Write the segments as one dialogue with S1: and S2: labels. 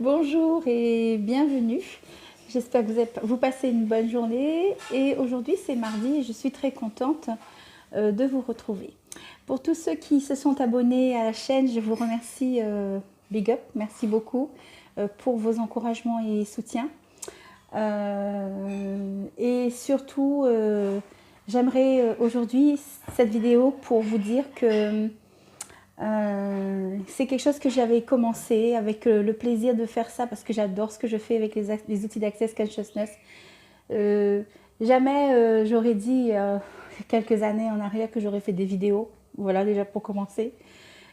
S1: Bonjour et bienvenue. J'espère que vous passez une bonne journée. Et aujourd'hui, c'est mardi et je suis très contente de vous retrouver. Pour tous ceux qui se sont abonnés à la chaîne, je vous remercie, big up, merci beaucoup pour vos encouragements et soutiens. Et surtout, j'aimerais aujourd'hui cette vidéo pour vous dire que c'est quelque chose que j'avais commencé avec le plaisir de faire ça parce que j'adore ce que je fais avec les outils d'Access Consciousness. Jamais j'aurais dit quelques années en arrière que j'aurais fait des vidéos, voilà déjà pour commencer,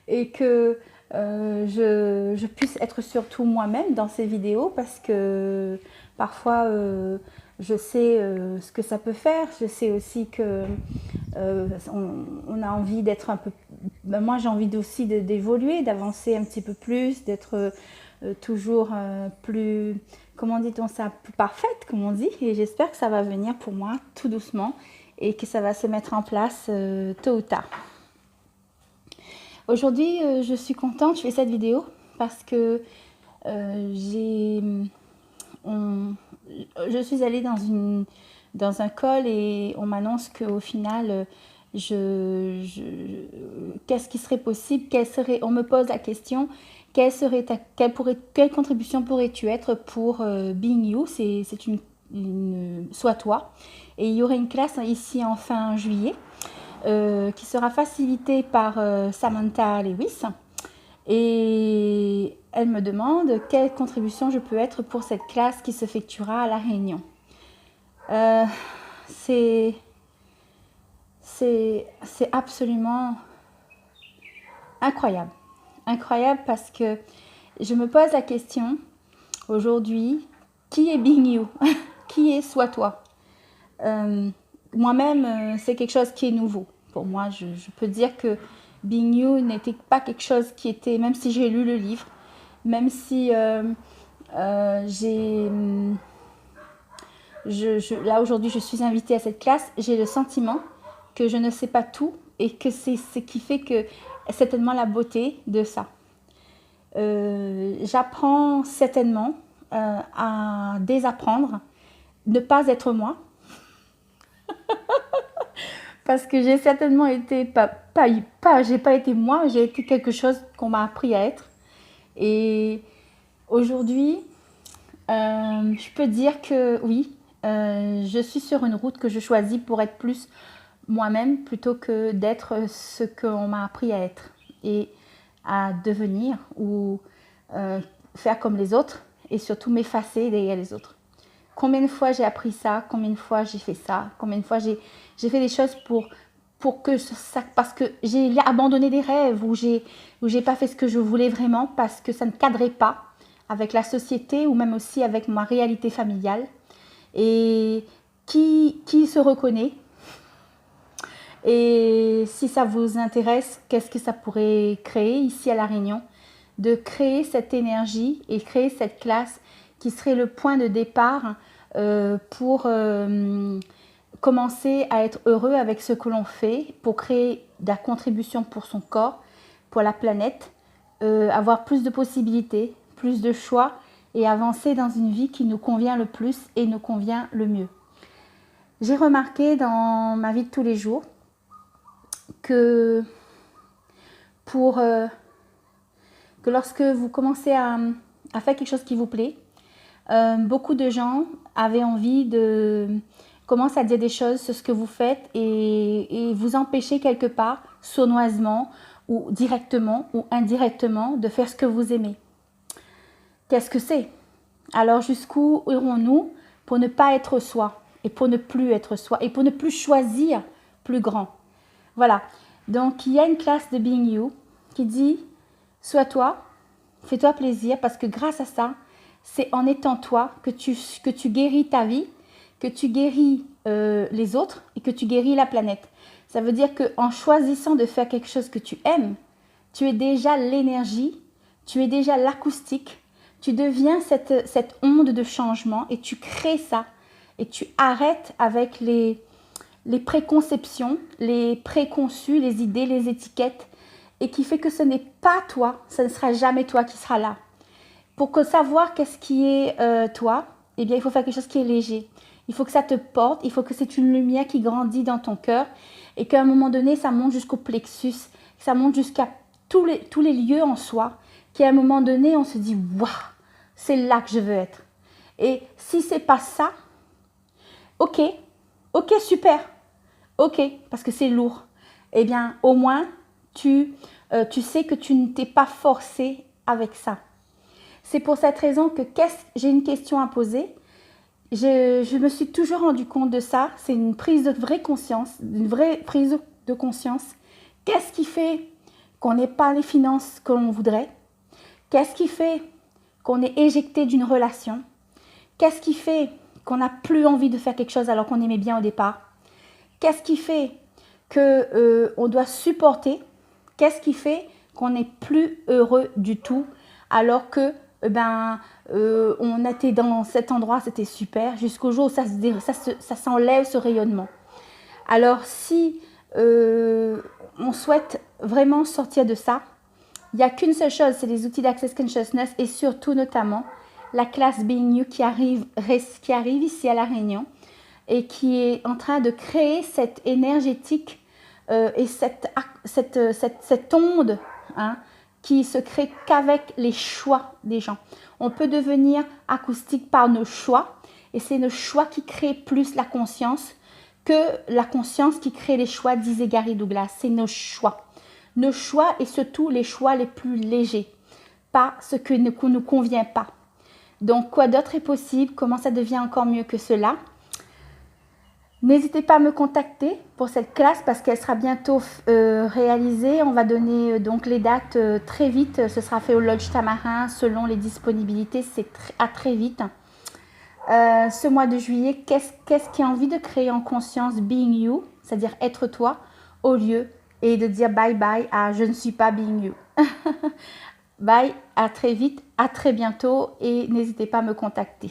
S1: et que je puisse être surtout moi-même dans ces vidéos parce que parfois je sais ce que ça peut faire, je sais aussi que on a envie d'être un peu... Ben moi j'ai envie aussi d'évoluer, d'avancer un petit peu plus, d'être toujours plus, comment dit-on ça, plus parfaite comme on dit, et j'espère que ça va venir pour moi tout doucement et que ça va se mettre en place tôt ou tard. Aujourd'hui je suis contente, je fais cette vidéo parce que je suis allée dans un call et on m'annonce qu'au final, qu'est-ce qui serait possible, on me pose la question, quelle contribution pourrais-tu être pour Being You, c'est Sois toi. Et il y aurait une classe ici en fin juillet qui sera facilitée par Samantha Lewis. Et elle me demande quelle contribution je peux être pour cette classe qui s'effectuera à La Réunion. C'est absolument incroyable. Incroyable parce que je me pose la question aujourd'hui, qui est Being You? Qui est Sois toi? Moi-même, c'est quelque chose qui est nouveau. Pour moi, je peux dire que Being You n'était pas quelque chose qui était, même si j'ai lu le livre, même si là aujourd'hui je suis invitée à cette classe, j'ai le sentiment que je ne sais pas tout et que c'est ce qui fait que certainement la beauté de ça. J'apprends certainement à désapprendre, ne pas être moi, parce que j'ai certainement été j'ai pas été moi, j'ai été quelque chose qu'on m'a appris à être. Et aujourd'hui, je peux dire que oui, je suis sur une route que je choisis pour être plus moi-même plutôt que d'être ce qu'on m'a appris à être et à devenir ou faire comme les autres et surtout m'effacer derrière les autres. Combien de fois j'ai appris ça, combien de fois j'ai fait ça, combien de fois j'ai fait des choses pour que ça, parce que j'ai abandonné des rêves ou j'ai pas fait ce que je voulais vraiment parce que ça ne cadrait pas avec la société ou même aussi avec ma réalité familiale. Et qui se reconnaît? Et si ça vous intéresse, qu'est-ce que ça pourrait créer ici à La Réunion? De créer cette énergie et créer cette classe qui serait le point de départ pour commencer à être heureux avec ce que l'on fait, pour créer de la contribution pour son corps, pour la planète, avoir plus de possibilités, plus de choix et avancer dans une vie qui nous convient le plus et nous convient le mieux. J'ai remarqué dans ma vie de tous les jours que que lorsque vous commencez à faire quelque chose qui vous plaît, beaucoup de gens avaient envie de commencer à dire des choses sur ce que vous faites et vous empêcher quelque part, sournoisement ou directement ou indirectement, de faire ce que vous aimez. Qu'est-ce que c'est? Alors jusqu'où irons-nous pour ne pas être soi et pour ne plus être soi et pour ne plus choisir plus grand? Voilà, donc il y a une classe de Being You qui dit « Sois toi, fais-toi plaisir » parce que grâce à ça, c'est en étant toi que tu guéris ta vie, que tu guéris les autres et que tu guéris la planète. Ça veut dire qu'en choisissant de faire quelque chose que tu aimes, tu es déjà l'énergie, tu es déjà l'acoustique, tu deviens cette onde de changement et tu crées ça et tu arrêtes avec les préconceptions, les préconçus, les idées, les étiquettes et qui fait que ce n'est pas toi, ce ne sera jamais toi qui sera là. Pour savoir qu'est-ce qui est toi, eh bien, il faut faire quelque chose qui est léger. Il faut que ça te porte, il faut que c'est une lumière qui grandit dans ton cœur et qu'à un moment donné, ça monte jusqu'au plexus, ça monte jusqu'à tous les lieux en soi, qu'à un moment donné, on se dit « Waouh, c'est là que je veux être ». Et si c'est pas ça, ok, super, ok, parce que c'est lourd. Eh bien, au moins, tu sais que tu ne t'es pas forcé avec ça. C'est pour cette raison que j'ai une question à poser. Je me suis toujours rendu compte de ça. C'est une prise de vraie conscience, une vraie prise de conscience. Qu'est-ce qui fait qu'on n'ait pas les finances que l'on voudrait? Qu'est-ce qui fait qu'on est éjecté d'une relation? Qu'est-ce qui fait qu'on n'a plus envie de faire quelque chose alors qu'on aimait bien au départ? Qu'est-ce qui fait qu'on doit supporter? Qu'est-ce qui fait qu'on n'est plus heureux du tout alors que on était dans cet endroit, c'était super, jusqu'au jour où ça s'enlève ce rayonnement. Alors si on souhaite vraiment sortir de ça, il n'y a qu'une seule chose, c'est les outils d'Access Consciousness et surtout notamment la classe Being You qui arrive ici à La Réunion et qui est en train de créer cette énergétique et cette onde, hein, qui se crée qu'avec les choix des gens. On peut devenir acoustique par nos choix et c'est nos choix qui créent plus la conscience que la conscience qui crée les choix, disait Gary Douglas. C'est nos choix. Nos choix et surtout les choix les plus légers, pas ce qui ne nous convient pas. Donc, quoi d'autre est possible? Comment ça devient encore mieux que cela? N'hésitez pas à me contacter pour cette classe parce qu'elle sera bientôt réalisée. On va donner donc les dates très vite. Ce sera fait au Lodge Tamarin selon les disponibilités. C'est à très vite. Ce mois de juillet, qu'est-ce qui a envie de créer en conscience Being You, c'est-à-dire être toi, au lieu et de dire bye bye à je ne suis pas Being You. Bye, à très vite, à très bientôt et n'hésitez pas à me contacter.